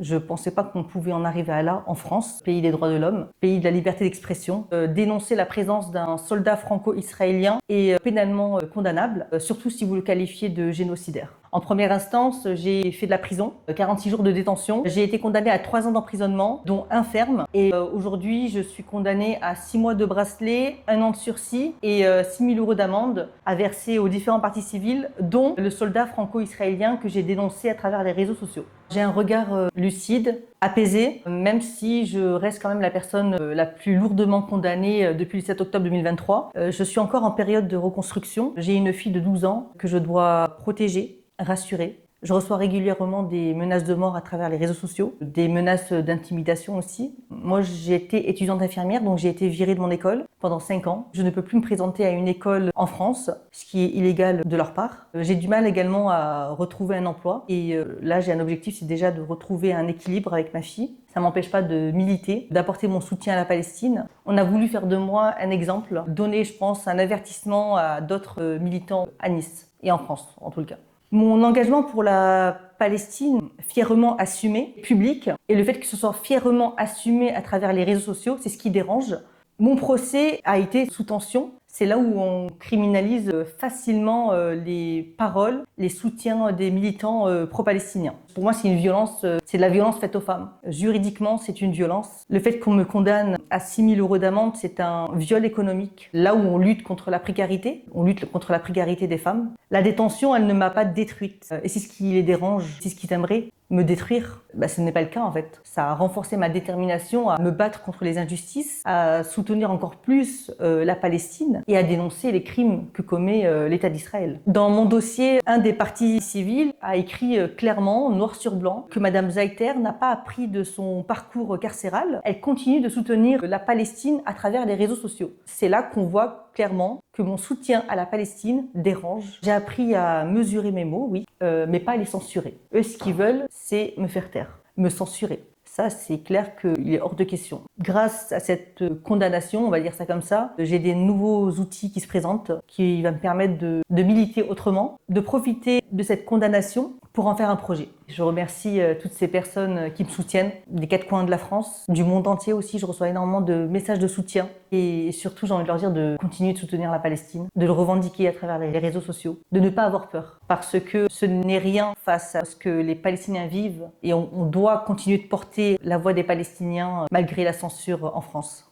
Je ne pensais pas qu'on pouvait en arriver à là en France, pays des droits de l'homme, pays de la liberté d'expression. Dénoncer la présence d'un soldat franco-israélien est pénalement condamnable, surtout si vous le qualifiez de génocidaire. En première instance, j'ai fait de la prison, 46 jours de détention. J'ai été condamnée à 3 ans d'emprisonnement, dont un ferme. Et aujourd'hui, je suis condamnée à 6 mois de bracelet, 1 an de sursis et 6 000 € d'amende à verser aux différents partis civils, dont le soldat franco-israélien que j'ai dénoncé à travers les réseaux sociaux. J'ai un regard lucide, apaisé, même si je reste quand même la personne la plus lourdement condamnée depuis le 7 octobre 2023. Je suis encore en période de reconstruction. J'ai une fille de 12 ans que je dois protéger, rassurer. Je reçois régulièrement des menaces de mort à travers les réseaux sociaux, des menaces d'intimidation aussi. Moi, j'ai été étudiante infirmière, donc j'ai été virée de mon école pendant 5 ans. Je ne peux plus me présenter à une école en France, ce qui est illégal de leur part. J'ai du mal également à retrouver un emploi. Et là, j'ai un objectif, c'est déjà de retrouver un équilibre avec ma fille. Ça ne m'empêche pas de militer, d'apporter mon soutien à la Palestine. On a voulu faire de moi un exemple, donner, je pense, un avertissement à d'autres militants à Nice et en France, en tout le cas. Mon engagement pour la Palestine, fièrement assumé, public, et le fait que ce soit fièrement assumé à travers les réseaux sociaux, c'est ce qui dérange. Mon procès a été sous tension. C'est là où on criminalise facilement les paroles, les soutiens des militants pro-palestiniens. Pour moi, c'est une violence, c'est de la violence faite aux femmes. Juridiquement, c'est une violence. Le fait qu'on me condamne à 6 000 € d'amende, c'est un viol économique. Là où on lutte contre la précarité, on lutte contre la précarité des femmes. La détention, elle ne m'a pas détruite. Et c'est ce qui les dérange, c'est ce qui aimerait me détruire. Ce n'est pas le cas en fait. Ça a renforcé ma détermination à me battre contre les injustices, à soutenir encore plus la Palestine et à dénoncer les crimes que commet l'État d'Israël. Dans mon dossier, un des partis civils a écrit clairement, noir sur blanc, que Madame Zaïter n'a pas appris de son parcours carcéral. Elle continue de soutenir la Palestine à travers les réseaux sociaux. C'est là qu'on voit clairement que mon soutien à la Palestine dérange. J'ai appris à mesurer mes mots, oui, mais pas à les censurer. Eux, ce qu'ils veulent, c'est me faire taire, me censurer. Ça, c'est clair qu'il est hors de question. Grâce à cette condamnation, on va dire ça comme ça, j'ai des nouveaux outils qui se présentent, qui vont me permettre de militer autrement, de profiter de cette condamnation pour en faire un projet. Je remercie toutes ces personnes qui me soutiennent, des 4 coins de la France, du monde entier aussi. Je reçois énormément de messages de soutien. Et surtout, j'ai envie de leur dire de continuer de soutenir la Palestine, de le revendiquer à travers les réseaux sociaux, de ne pas avoir peur. Parce que ce n'est rien face à ce que les Palestiniens vivent. Et on doit continuer de porter la voix des Palestiniens malgré la censure en France.